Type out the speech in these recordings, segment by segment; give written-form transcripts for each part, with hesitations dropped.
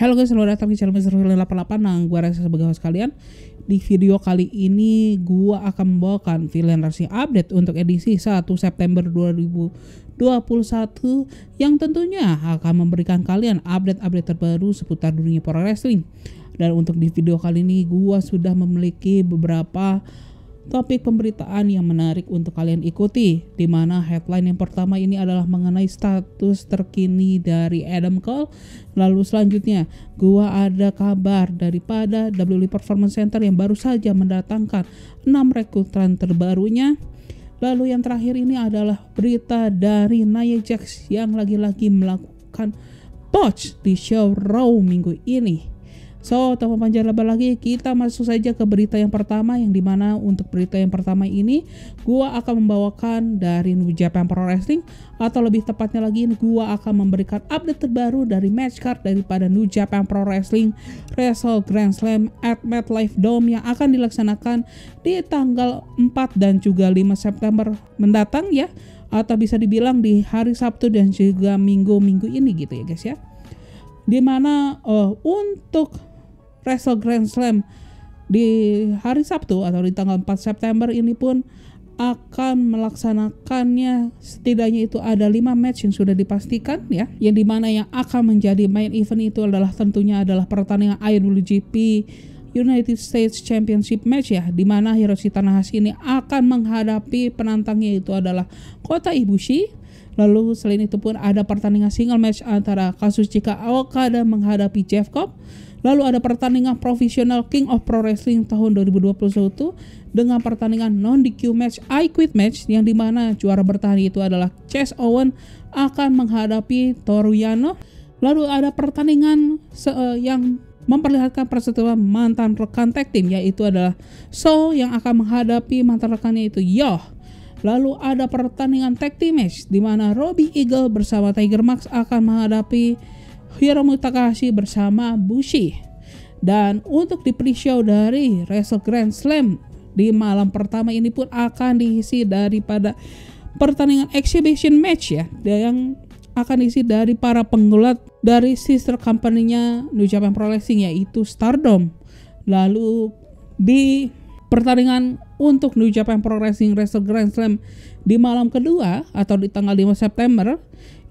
Halo guys, selamat datang di channel Mr. Villain 88. Nah, gue Reza sebagai host kalian. Di video kali ini gue akan membawakan Villain Racing update untuk edisi 1 September 2021 yang tentunya akan memberikan kalian update-update terbaru seputar dunia pro wrestling. Dan untuk di video kali ini gue sudah memiliki beberapa topik pemberitaan yang menarik untuk kalian ikuti, di mana headline yang pertama ini adalah mengenai status terkini dari Adam Cole. Lalu selanjutnya gua ada kabar daripada WWE Performance Center yang baru saja mendatangkan 6 rekrutan terbarunya. Lalu yang terakhir ini adalah berita dari Nia Jax yang lagi-lagi melakukan botch di show Raw minggu ini. So, tanpa panjang lebar lagi, kita masuk saja ke berita yang pertama, yang dimana untuk berita yang pertama ini gua akan membawakan dari New Japan Pro Wrestling, atau lebih tepatnya lagi gua akan memberikan update terbaru dari match card daripada New Japan Pro Wrestling Wrestle Grand Slam at MetLife Dome yang akan dilaksanakan di tanggal 4 dan juga 5 September mendatang ya, atau bisa dibilang di hari Sabtu dan juga minggu ini gitu ya guys ya. Dimana untuk Wrestle Grand Slam di hari Sabtu atau di tanggal 4 September ini pun akan melaksanakannya, setidaknya itu ada 5 match yang sudah dipastikan ya, yang dimana yang akan menjadi main event itu adalah tentunya adalah pertandingan IWGP United States Championship match ya, dimana Hiroshi Tanahashi ini akan menghadapi penantangnya itu adalah Kota Ibushi. Lalu selain itu pun ada pertandingan single match antara Kazuchika Okada menghadapi Jeff Cobb. Lalu ada pertandingan profesional King of Pro Wrestling tahun 2021 dengan pertandingan non-DQ match I Quit match, yang dimana juara bertahan itu adalah Chase Owens akan menghadapi Toru Yano. Lalu ada pertandingan yang memperlihatkan perseteruan mantan rekan tag team, yaitu adalah So yang akan menghadapi mantan rekannya itu Yoh. Lalu ada pertandingan tag team match di mana Robbie Eagle bersama Tiger Mask akan menghadapi Hiromu Takahashi bersama Bushi. Dan untuk di pre-show dari Wrestle Grand Slam di malam pertama ini pun akan diisi daripada pertandingan exhibition match ya, yang akan diisi dari para penggulat dari sister company-nya New Japan Pro Wrestling, yaitu Stardom. Lalu di pertandingan untuk New Japan Pro Wrestling Wrestle Grand Slam di malam kedua atau di tanggal 5 September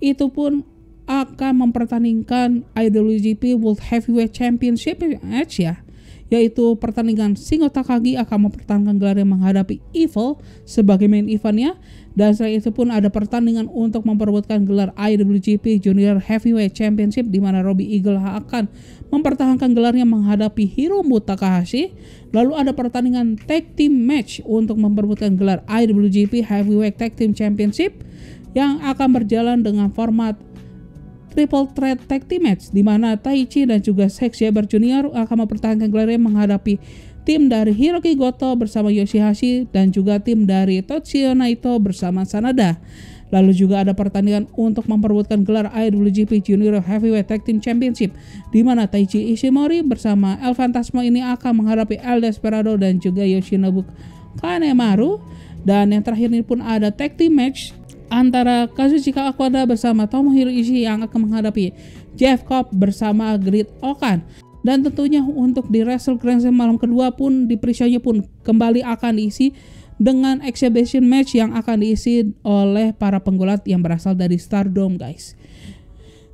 itu pun akan mempertandingkan IWGP World Heavyweight Championship match ya, yaitu pertandingan Shingo Takagi akan mempertahankan gelarnya menghadapi Evil sebagai main eventnya. Dan selain itu pun ada pertandingan untuk memperebutkan gelar IWGP Junior Heavyweight Championship, di mana Robbie Eagle akan mempertahankan gelarnya menghadapi Hiromu Takahashi. Lalu ada pertandingan tag team match untuk memperebutkan gelar IWGP Heavyweight Tag Team Championship yang akan berjalan dengan format Triple Threat Tag Team Match, di mana Taichi dan juga Zack Sabre Jr. akan mempertahankan gelarnya menghadapi tim dari Hiroki Goto bersama Yoshihashi dan juga tim dari Tetsuya Naito bersama Sanada. Lalu juga ada pertandingan untuk memperebutkan gelar IWGP Junior Heavyweight Tag Team Championship, di mana Taiji Ishimori bersama El Phantasmo ini akan menghadapi El Desperado dan juga Yoshinobu Kanemaru. Dan yang terakhir ini pun ada tag team match antara Kazuchika Okada bersama Tomohiro Ishii yang akan menghadapi Jeff Cobb bersama Great Okan. Dan tentunya untuk di Wrestle Grand Slam malam kedua pun di pre-show-nya pun kembali akan diisi dengan exhibition match yang akan diisi oleh para penggulat yang berasal dari Stardom guys.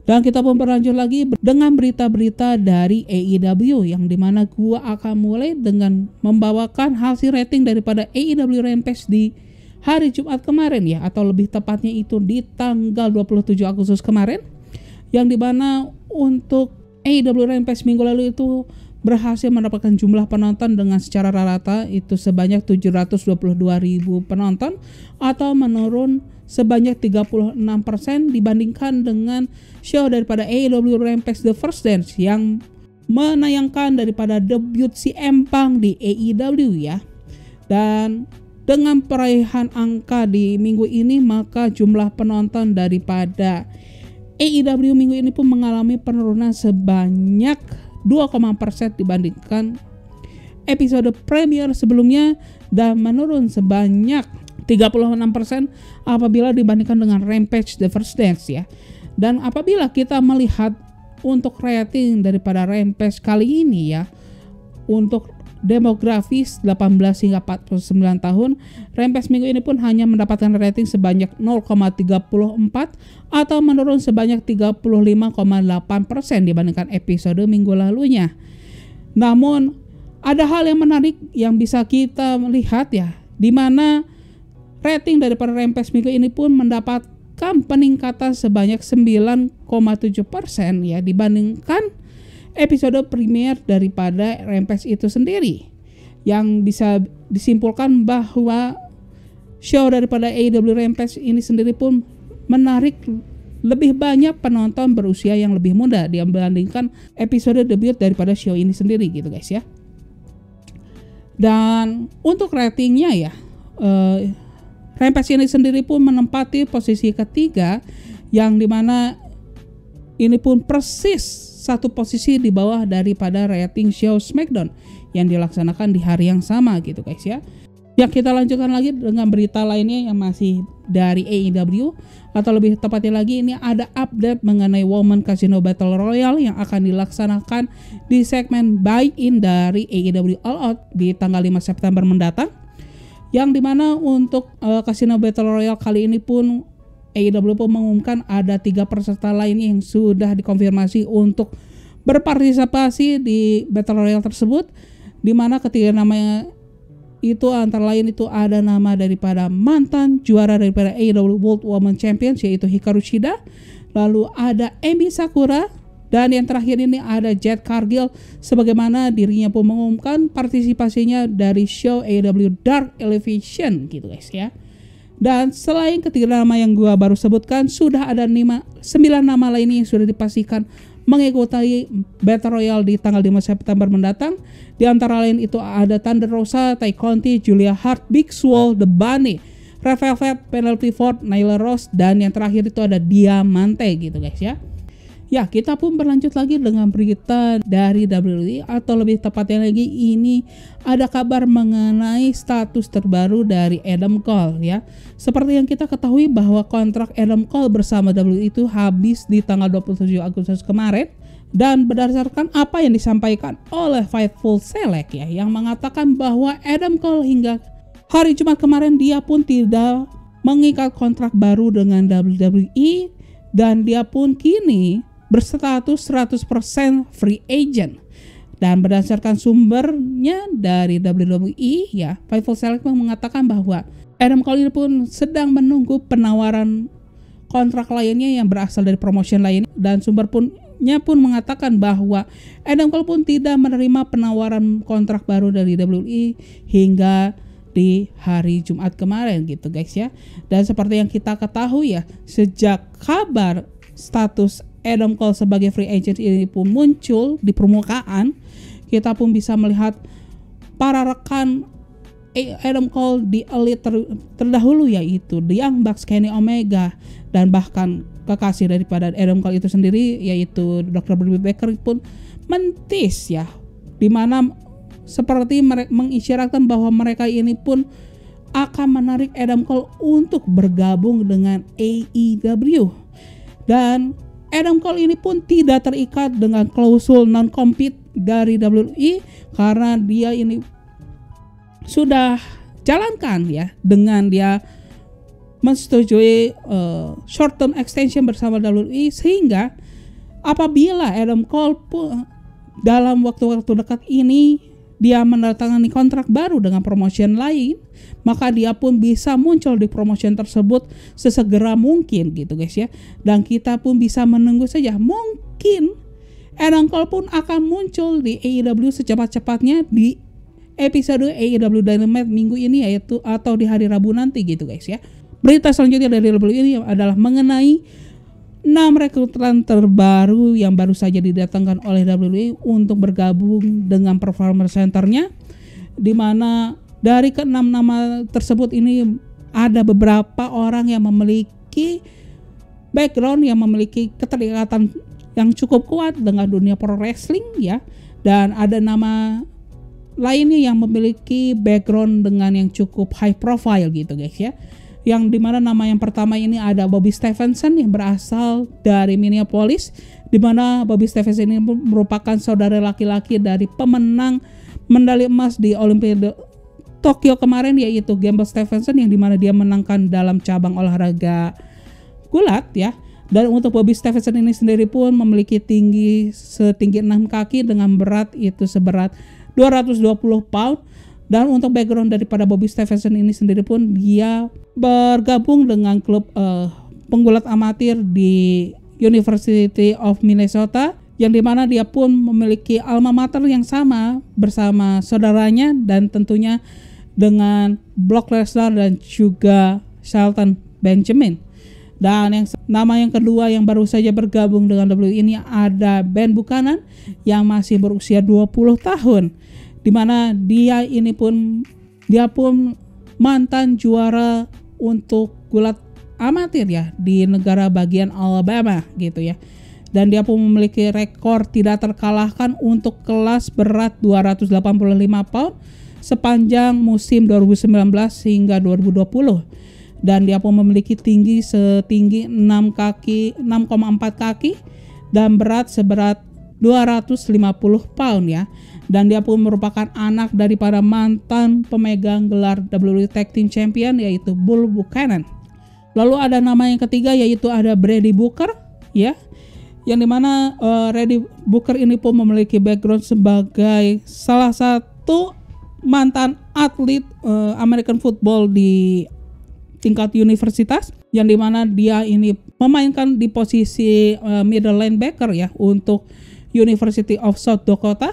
Dan kita pun berlanjut lagi dengan berita-berita dari AEW, yang dimana gua akan mulai dengan membawakan hasil rating daripada AEW Rampage di hari Jumat kemarin ya, atau lebih tepatnya itu di tanggal 27 Agustus kemarin, yang dimana untuk AEW Rampage minggu lalu itu berhasil mendapatkan jumlah penonton dengan secara rata itu sebanyak 722.000 penonton, atau menurun sebanyak 36% dibandingkan dengan show daripada AEW Rampage The First Dance yang menayangkan daripada debut CM Punk di AEW ya. Dan dengan peraihan angka di minggu ini, maka jumlah penonton daripada AEW minggu ini pun mengalami penurunan sebanyak 2,% dibandingkan episode premier sebelumnya, dan menurun sebanyak 36% apabila dibandingkan dengan Rampage The First Dance ya. Dan apabila kita melihat untuk rating daripada Rampage kali ini ya, untuk demografis 18 hingga 49 tahun, Rampage minggu ini pun hanya mendapatkan rating sebanyak 0,34 atau menurun sebanyak 35,8% dibandingkan episode minggu lalunya. Namun ada hal yang menarik yang bisa kita lihat ya, di mana rating daripada Rampage minggu ini pun mendapatkan peningkatan sebanyak 9,7% ya dibandingkan episode premier daripada Rampage itu sendiri, yang bisa disimpulkan bahwa show daripada AEW Rampage ini sendiri pun menarik lebih banyak penonton berusia yang lebih muda dibandingkan episode debut daripada show ini sendiri gitu guys ya. Dan untuk ratingnya ya, Rampage ini sendiri pun menempati posisi ketiga, yang dimana ini pun persis satu posisi di bawah daripada rating show SmackDown yang dilaksanakan di hari yang sama gitu guys ya. Yang kita lanjutkan lagi dengan berita lainnya yang masih dari AEW, atau lebih tepatnya lagi ini ada update mengenai Women Casino Battle Royale yang akan dilaksanakan di segmen buy-in dari AEW All Out di tanggal 5 September mendatang, yang dimana untuk Casino Battle Royale kali ini pun AEW pun mengumumkan ada 3 peserta lainnya yang sudah dikonfirmasi untuk berpartisipasi di Battle Royale tersebut, di mana ketiga namanya itu antara lain itu ada nama daripada mantan juara daripada AEW World Women Champions yaitu Hikaru Shida, lalu ada Emi Sakura, dan yang terakhir ini ada Jade Cargill, sebagaimana dirinya pun mengumumkan partisipasinya dari show AEW Dark Elevation gitu guys ya. Dan selain ketiga nama yang gua baru sebutkan, sudah ada 9 nama lainnya yang sudah dipastikan mengikuti Battle Royale di tanggal 5 September mendatang. Di antara lain itu ada Thunder Rosa, Tay Conti, Julia Hart, Big Swole, The Bunny, Red Velvet, Penelope Ford, Nyla Rose, dan yang terakhir itu ada Diamante gitu guys ya. Ya, kita pun berlanjut lagi dengan berita dari WWE, atau lebih tepatnya lagi ini ada kabar mengenai status terbaru dari Adam Cole ya. Seperti yang kita ketahui bahwa kontrak Adam Cole bersama WWE itu habis di tanggal 27 Agustus kemarin, dan berdasarkan apa yang disampaikan oleh Fightful Select ya, yang mengatakan bahwa Adam Cole hingga hari Jumat kemarin dia pun tidak mengikat kontrak baru dengan WWE, dan dia pun kini berstatus 100% free agent. Dan berdasarkan sumbernya dari WWE ya, Fightful Select mengatakan bahwa Adam Cole ini pun sedang menunggu penawaran kontrak lainnya yang berasal dari promotion lain, dan sumber pun mengatakan bahwa Adam Cole pun tidak menerima penawaran kontrak baru dari WWE hingga di hari Jumat kemarin gitu guys ya. Dan seperti yang kita ketahui ya, sejak kabar status Adam Cole sebagai free agent ini pun muncul di permukaan, kita pun bisa melihat para rekan Adam Cole di elite terdahulu yaitu The Young Bucks, Kenny Omega, dan bahkan kekasih daripada Adam Cole itu sendiri yaitu Dr. Britt Baker pun mentis ya, dimana seperti mengisyaratkan bahwa mereka ini pun akan menarik Adam Cole untuk bergabung dengan AEW. Dan Adam Cole ini pun tidak terikat dengan klausul non-compete dari WWE karena dia ini sudah jalankan ya dengan dia menyetujui short term extension bersama WWE, sehingga apabila Adam Cole pun dalam waktu-waktu dekat ini dia menandatangani kontrak baru dengan promotion lain, maka dia pun bisa muncul di promotion tersebut sesegera mungkin gitu guys ya. Dan kita pun bisa menunggu saja, mungkin Adam Cole pun akan muncul di AEW secepat-cepatnya di episode AEW Dynamite minggu ini yaitu atau di hari Rabu nanti gitu guys ya. Berita selanjutnya dari WWE ini adalah mengenai 6 rekrutan terbaru yang baru saja didatangkan oleh WWE untuk bergabung dengan Performance Center-nya, di mana dari ke-6 nama tersebut ini ada beberapa orang yang memiliki background, yang memiliki keterikatan yang cukup kuat dengan dunia pro wrestling ya, dan ada nama lainnya yang memiliki background dengan yang cukup high profile gitu guys ya. Yang dimana nama yang pertama ini ada Bobby Stevenson yang berasal dari Minneapolis, di mana Bobby Stevenson ini merupakan saudara laki-laki dari pemenang medali emas di Olimpiade Tokyo kemarin, yaitu Gamble Stevenson, yang dimana dia menangkan dalam cabang olahraga gulat ya. Dan untuk Bobby Stevenson ini sendiri pun memiliki setinggi 6 kaki dengan berat itu seberat 220 pound. Dan untuk background daripada Bobby Stevenson ini sendiri pun dia bergabung dengan klub penggulat amatir di University of Minnesota, yang dimana dia pun memiliki alma mater yang sama bersama saudaranya dan tentunya dengan Brock Lesnar dan juga Shelton Benjamin. Dan nama yang kedua yang baru saja bergabung dengan WWE ini ada Ben Buchanan yang masih berusia 20 tahun, di mana dia pun mantan juara untuk gulat amatir ya di negara bagian Alabama gitu ya. Dan dia pun memiliki rekor tidak terkalahkan untuk kelas berat 285 pound sepanjang musim 2019 hingga 2020. Dan dia pun memiliki setinggi 6,4 kaki dan berat seberat 250 pound ya. Dan dia pun merupakan anak daripada mantan pemegang gelar WWE Tag Team Champion yaitu Bull Buchanan. Lalu ada nama yang ketiga yaitu ada Brady Booker ya. Yang dimana Brady Booker ini pun memiliki background sebagai salah satu mantan atlet American football di tingkat universitas, yang dimana dia ini memainkan di posisi middle linebacker ya untuk University of South Dakota.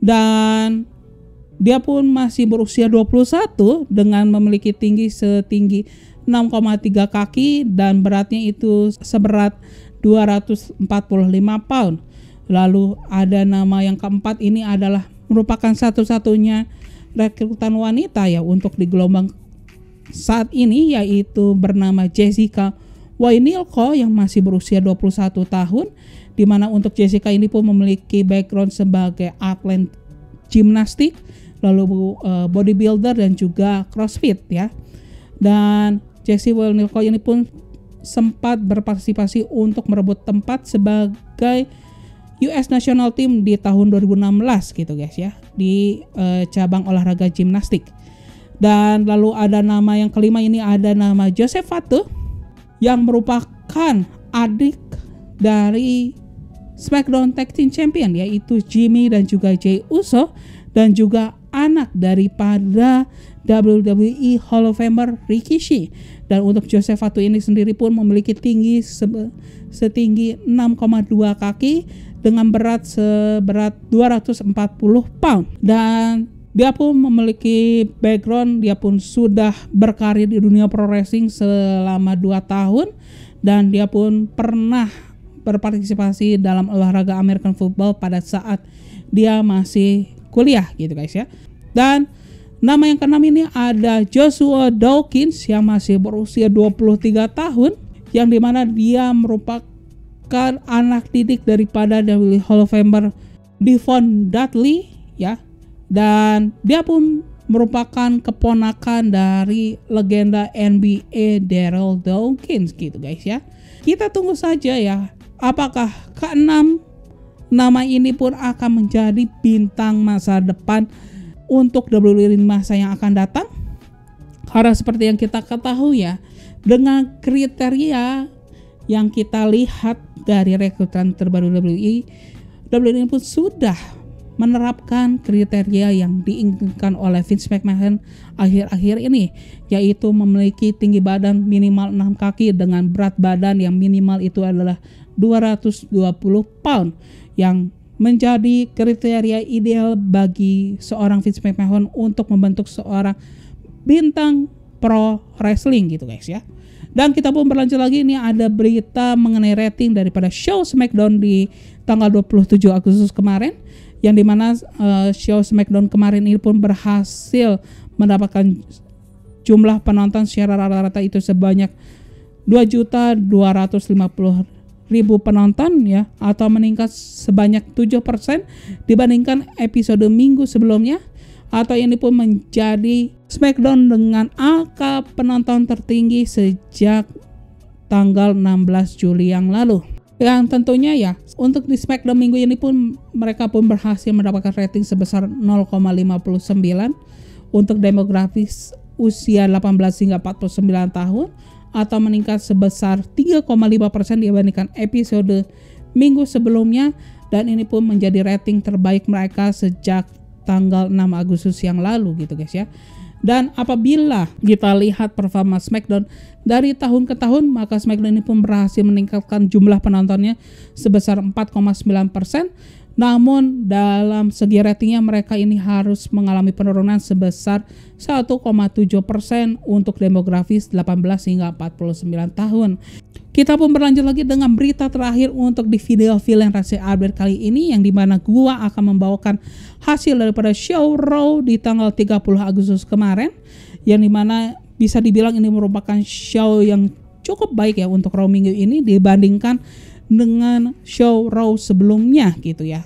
Dan dia pun masih berusia 21 dengan memiliki setinggi 6,3 kaki dan beratnya itu seberat 245 pound. Lalu ada nama yang keempat, ini adalah merupakan satu-satunya rekrutan wanita ya untuk di gelombang saat ini, yaitu bernama Jessica Wainilko yang masih berusia 21 tahun, di mana untuk Jessica ini pun memiliki background sebagai atlet gimnastik, lalu bodybuilder dan juga crossfit ya. Dan Jessica Wainilko ini pun sempat berpartisipasi untuk merebut tempat sebagai US National Team di tahun 2016 gitu guys ya, di cabang olahraga gimnastik. Dan lalu ada nama yang kelima, ini ada nama Joseph Fatu yang merupakan adik dari SmackDown Tag Team Champion yaitu Jimmy dan juga Jey Uso, dan juga anak daripada WWE Hall of Famer Rikishi. Dan untuk Joseph Fatu ini sendiri pun memiliki setinggi 6,2 kaki dengan berat seberat 240 pound. Dan dia pun memiliki background, dia pun sudah berkarir di dunia pro wrestling selama 2 tahun, dan dia pun pernah berpartisipasi dalam olahraga American football pada saat dia masih kuliah gitu guys ya. Dan nama yang keenam ini ada Joshua Dawkins yang masih berusia 23 tahun, yang dimana dia merupakan anak didik daripada WWE Hall of Famer Devon Dudley ya. Dan dia pun merupakan keponakan dari legenda NBA Daryl Dawkins gitu guys ya. Kita tunggu saja ya, apakah keenam nama ini pun akan menjadi bintang masa depan untuk WWE masa yang akan datang. Karena seperti yang kita ketahui ya, dengan kriteria yang kita lihat dari rekrutan terbaru WWE pun sudah menerapkan kriteria yang diinginkan oleh Vince McMahon akhir-akhir ini, yaitu memiliki tinggi badan minimal 6 kaki dengan berat badan yang minimal itu adalah 220 pound, yang menjadi kriteria ideal bagi seorang Vince McMahon untuk membentuk seorang bintang pro wrestling gitu guys ya. Dan kita pun berlanjut lagi, ini ada berita mengenai rating daripada show SmackDown di tanggal 27 Agustus kemarin, yang dimana show SmackDown kemarin ini pun berhasil mendapatkan jumlah penonton secara rata-rata itu sebanyak 2.250.000 penonton ya, atau meningkat sebanyak 7% dibandingkan episode minggu sebelumnya, atau ini pun menjadi SmackDown dengan angka penonton tertinggi sejak tanggal 16 Juli yang lalu. Yang tentunya ya untuk di SmackDown minggu ini pun mereka pun berhasil mendapatkan rating sebesar 0,59 untuk demografis usia 18 hingga 49 tahun atau meningkat sebesar 3,5% dibandingkan episode minggu sebelumnya, dan ini pun menjadi rating terbaik mereka sejak tanggal 6 Agustus yang lalu gitu guys ya. Dan apabila kita lihat performa SmackDown dari tahun ke tahun, maka SmackDown ini pun berhasil meningkatkan jumlah penontonnya sebesar 4,9%. Namun dalam segi ratingnya mereka ini harus mengalami penurunan sebesar 1,7% untuk demografis 18 hingga 49 tahun. Kita pun berlanjut lagi dengan berita terakhir untuk di video Villain Race update kali ini, yang dimana gua akan membawakan hasil daripada show Raw di tanggal 30 Agustus kemarin, yang dimana bisa dibilang ini merupakan show yang cukup baik ya untuk Raw minggu ini dibandingkan dengan show Raw sebelumnya gitu ya.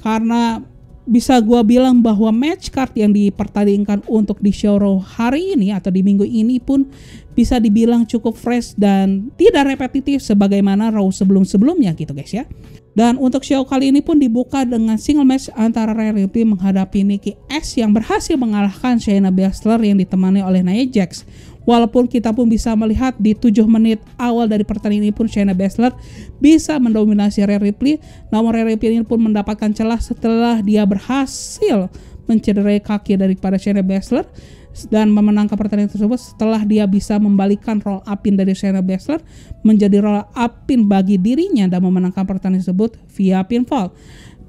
Karena bisa gua bilang bahwa match card yang dipertandingkan untuk di show Raw hari ini atau di minggu ini pun bisa dibilang cukup fresh dan tidak repetitif sebagaimana Raw sebelum-sebelumnya gitu guys ya. Dan untuk show kali ini pun dibuka dengan single match antara Rhea Ripley menghadapi Nikki Ash yang berhasil mengalahkan Shayna Baszler yang ditemani oleh Nia Jax. Walaupun kita pun bisa melihat di 7 menit awal dari pertandingan ini pun Shayna Baszler bisa mendominasi Rhea Ripley, namun Rhea Ripley ini pun mendapatkan celah setelah dia berhasil mencederai kaki daripada Shayna Baszler dan memenangkan pertandingan tersebut setelah dia bisa membalikkan roll up-in dari Shayna Baszler menjadi roll up-in bagi dirinya dan memenangkan pertandingan tersebut via pinfall.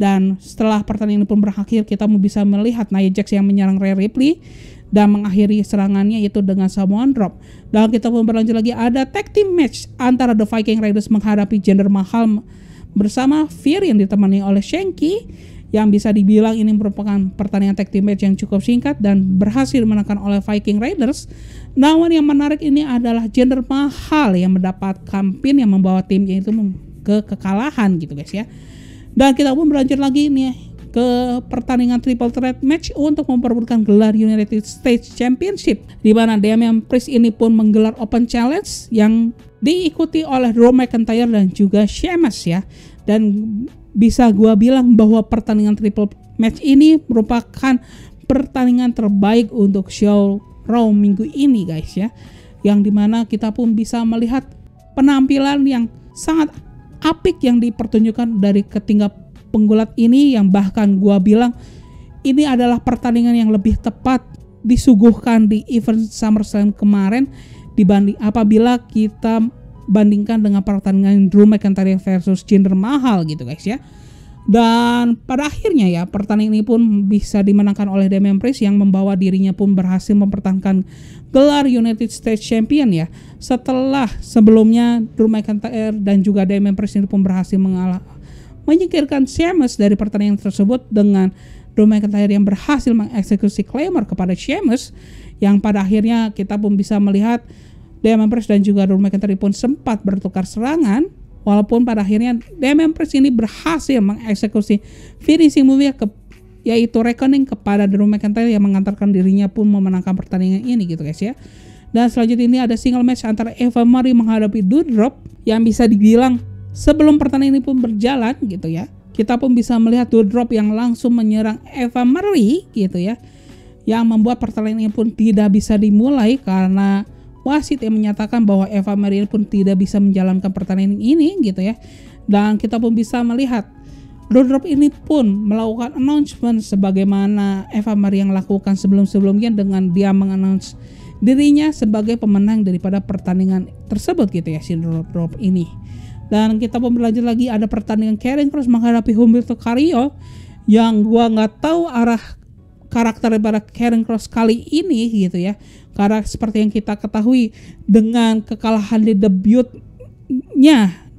Dan setelah pertandingan ini pun berakhir, kita bisa melihat Nia Jax yang menyerang Rhea Ripley dan mengakhiri serangannya yaitu dengan Samoan Drop. Dan kita pun berlanjut lagi, ada tag team match antara The Viking Raiders menghadapi Jinder Mahal bersama Fire yang ditemani oleh Shanky, yang bisa dibilang ini merupakan pertandingan tag team match yang cukup singkat dan berhasil dimenangkan oleh Viking Raiders. Namun yang menarik ini adalah Jinder Mahal yang mendapatkan pin yang membawa timnya itu ke kekalahan gitu guys ya. Dan kita pun berlanjut lagi nih ke pertandingan triple threat match untuk memperebutkan gelar United States Championship, di mana Damian Priest ini pun menggelar open challenge yang diikuti oleh Drew McIntyre dan juga Sheamus ya. Dan bisa gua bilang bahwa pertandingan triple match ini merupakan pertandingan terbaik untuk show Raw minggu ini guys ya, yang dimana kita pun bisa melihat penampilan yang sangat apik yang dipertunjukkan dari ketiga penggulat ini, yang bahkan gua bilang ini adalah pertandingan yang lebih tepat disuguhkan di event SummerSlam kemarin dibanding apabila kita bandingkan dengan pertandingan Drew McIntyre versus Jinder Mahal gitu guys ya. Dan pada akhirnya ya pertandingan ini pun bisa dimenangkan oleh Damian Priest yang membawa dirinya pun berhasil mempertahankan gelar United States Champion ya, setelah sebelumnya Drew McIntyre dan juga Damian Priest ini pun berhasil menyingkirkan Sheamus dari pertandingan tersebut dengan Drew McIntyre yang berhasil mengeksekusi Claymore kepada Sheamus, yang pada akhirnya kita pun bisa melihat Damian Priest dan juga Drew McIntyre pun sempat bertukar serangan, walaupun pada akhirnya Damian Priest ini berhasil mengeksekusi finishing move yaitu Reckoning kepada Drew McIntyre yang mengantarkan dirinya pun memenangkan pertandingan ini gitu guys ya. Dan selanjutnya ini ada single match antara Eva Marie menghadapi Doudrop, yang bisa dibilang sebelum pertandingan ini pun berjalan gitu ya, kita pun bisa melihat Doudrop yang langsung menyerang Eva Marie gitu ya, yang membuat pertandingan ini pun tidak bisa dimulai karena wasit yang menyatakan bahwa Eva Marie pun tidak bisa menjalankan pertandingan ini gitu ya. Dan kita pun bisa melihat Doudrop ini pun melakukan announcement sebagaimana Eva Marie yang lakukan sebelum-sebelumnya dengan dia mengannounce dirinya sebagai pemenang daripada pertandingan tersebut gitu ya, si Doudrop ini. Dan kita pun berlanjut lagi, ada pertandingan Karrion Kross menghadapi Humberto Carrillo, yang gua nggak tahu arah karakter daripada Karrion Kross kali ini gitu ya, karena seperti yang kita ketahui dengan kekalahan di debutnya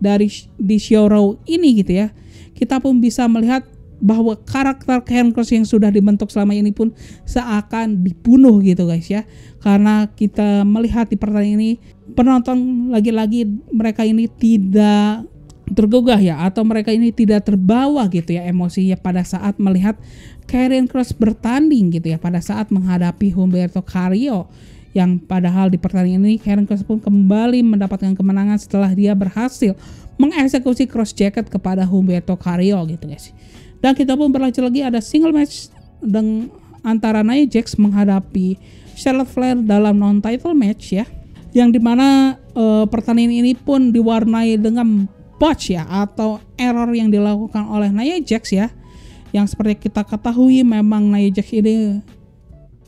di show Raw ini gitu ya, kita pun bisa melihat bahwa karakter Karrion Kross yang sudah dibentuk selama ini pun seakan dibunuh gitu guys ya, karena kita melihat di pertandingan ini penonton lagi-lagi mereka ini tidak tergugah ya, atau mereka ini tidak terbawa gitu ya emosinya pada saat melihat Karrion Kross bertanding gitu ya, pada saat menghadapi Humberto Carrillo, yang padahal di pertandingan ini Karrion Kross pun kembali mendapatkan kemenangan setelah dia berhasil mengeksekusi cross jacket kepada Humberto Carrillo gitu guys. Dan kita pun berlanjut lagi, ada single match antara Nia Jax menghadapi Charlotte Flair dalam non-title match ya, yang dimana pertandingan ini pun diwarnai dengan botch ya, atau error yang dilakukan oleh Nia Jax ya, yang seperti kita ketahui memang Nia Jax ini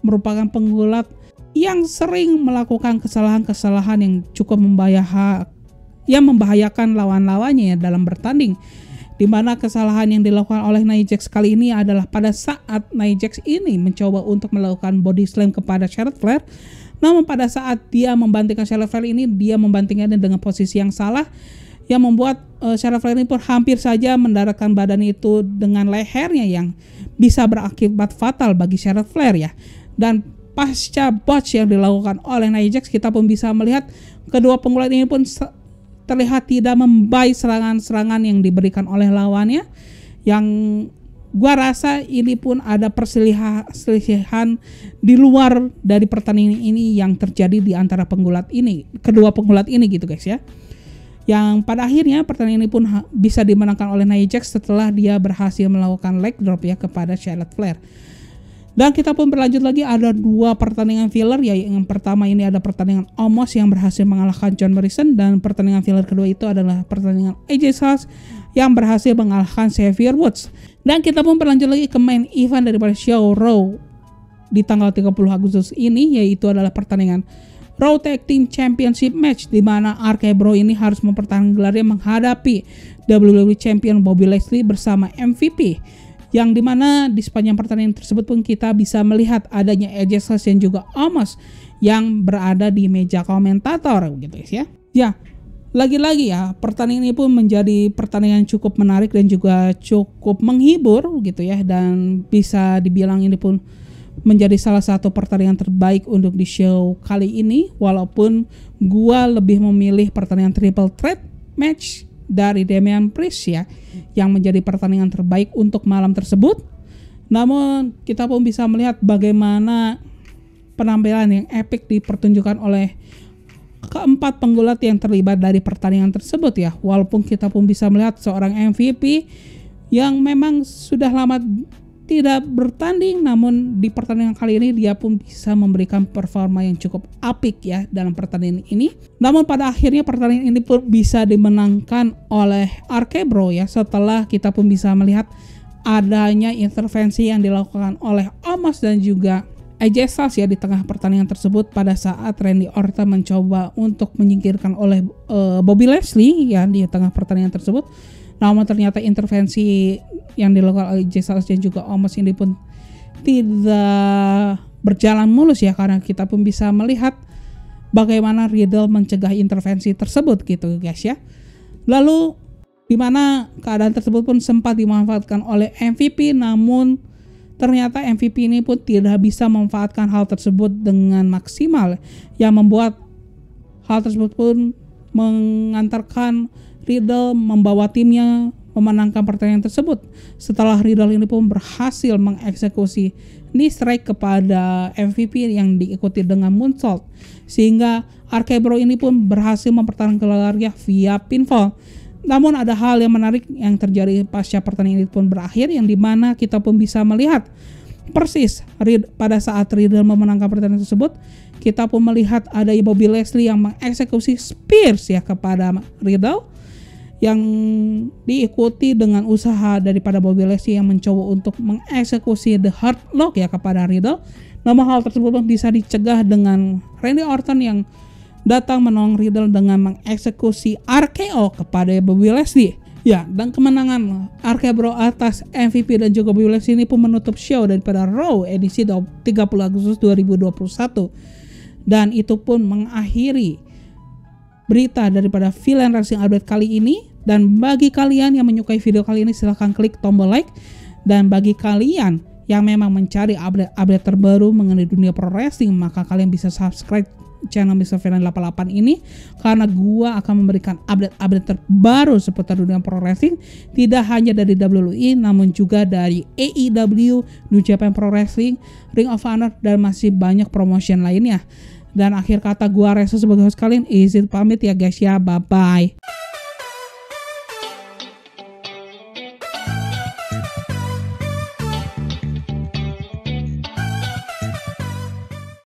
merupakan penggulat yang sering melakukan kesalahan-kesalahan yang cukup membahayakan lawan-lawannya ya dalam bertanding. Di mana kesalahan yang dilakukan oleh Nia Jax kali ini adalah pada saat Nia Jax ini mencoba untuk melakukan body slam kepada Charlotte Flair. Namun pada saat dia membantingkan Charlotte Flair ini, dia membantingkannya dengan posisi yang salah, yang membuat Charlotte Flair ini pun hampir saja mendaratkan badan itu dengan lehernya, yang bisa berakibat fatal bagi Charlotte Flair ya. Dan pasca botch yang dilakukan oleh Nia Jax, kita pun bisa melihat kedua penggulat ini pun terlihat tidak membaik serangan-serangan yang diberikan oleh lawannya, yang gua rasa ini pun ada perselisihan di luar dari pertandingan ini yang terjadi di antara kedua penggulat ini gitu guys ya. Yang pada akhirnya pertandingan ini pun bisa dimenangkan oleh Nia Jax setelah dia berhasil melakukan leg drop ya kepada Charlotte Flair. Dan kita pun berlanjut lagi, ada dua pertandingan filler ya. Yang pertama ini ada pertandingan Omos yang berhasil mengalahkan John Morrison, dan pertandingan filler kedua itu adalah pertandingan AJ Styles yang berhasil mengalahkan Xavier Woods. Dan kita pun berlanjut lagi ke main event daripada show Raw di tanggal 30 Agustus ini, yaitu adalah pertandingan Raw Tag Team Championship match, di mana RK Bro ini harus mempertahankan gelarnya menghadapi WWE Champion Bobby Lashley bersama MVP. Yang dimana di sepanjang pertandingan tersebut pun kita bisa melihat adanya AJ Styles dan juga Omos yang berada di meja komentator gitu guys ya. Ya, lagi-lagi ya, pertandingan ini pun menjadi pertandingan cukup menarik dan juga cukup menghibur gitu ya, dan bisa dibilang ini pun menjadi salah satu pertandingan terbaik untuk di show kali ini, walaupun gua lebih memilih pertandingan triple threat match dari Damian Priest ya, yang menjadi pertandingan terbaik untuk malam tersebut. Namun kita pun bisa melihat bagaimana penampilan yang epic dipertunjukkan oleh keempat penggulat yang terlibat dari pertandingan tersebut ya. Walaupun kita pun bisa melihat seorang MVP yang memang sudah lama tidak bertanding, namun di pertandingan kali ini dia pun bisa memberikan performa yang cukup apik ya dalam pertandingan ini. Namun pada akhirnya pertandingan ini pun bisa dimenangkan oleh RK Bro ya, setelah kita pun bisa melihat adanya intervensi yang dilakukan oleh Omos dan juga AJ Styles ya di tengah pertandingan tersebut, pada saat Randy Orton mencoba untuk menyingkirkan oleh Bobby Lashley ya di tengah pertandingan tersebut. Namun ternyata intervensi yang dilakukan oleh AJ Styles dan juga Omos ini pun tidak berjalan mulus ya, karena kita pun bisa melihat bagaimana Riddle mencegah intervensi tersebut gitu guys ya. Lalu di mana keadaan tersebut pun sempat dimanfaatkan oleh MVP, namun ternyata MVP ini pun tidak bisa memanfaatkan hal tersebut dengan maksimal, yang membuat hal tersebut pun mengantarkan Riddle membawa timnya memenangkan pertandingan tersebut. Setelah Riddle ini pun berhasil mengeksekusi knee strike kepada MVP yang diikuti dengan moonsault, sehingga RK Bro ini pun berhasil mempertahankan gelarnya via pinfall. Namun ada hal yang menarik yang terjadi pasca pertandingan itu pun berakhir, yang dimana kita pun bisa melihat persis pada saat Riddle memenangkan pertandingan tersebut, kita pun melihat ada Bobby Lashley yang mengeksekusi Spears ya kepada Riddle, yang diikuti dengan usaha daripada Bobby Lashley yang mencoba untuk mengeksekusi The Hurt Lock ya kepada Riddle. Namun hal tersebut pun bisa dicegah dengan Randy Orton yang datang menolong Riddle dengan mengeksekusi RKO kepada Bobby Lashley. Ya, dan kemenangan RK Bro atas MVP dan juga Bobby Lashley ini pun menutup show daripada Raw edisi 30 Agustus 2021. Dan itu pun mengakhiri berita daripada Villain Wrestling Update kali ini. Dan bagi kalian yang menyukai video kali ini, silahkan klik tombol like. Dan bagi kalian yang memang mencari update terbaru mengenai dunia pro wrestling, maka kalian bisa subscribe channel Mr. Villain 88 ini, karena gua akan memberikan update terbaru seputar dunia pro wrestling, tidak hanya dari WWE namun juga dari AEW, New Japan Pro Wrestling, Ring of Honor, dan masih banyak promotion lainnya. Dan akhir kata, gua Reza sebagai host kalian izin pamit ya guys ya, bye bye.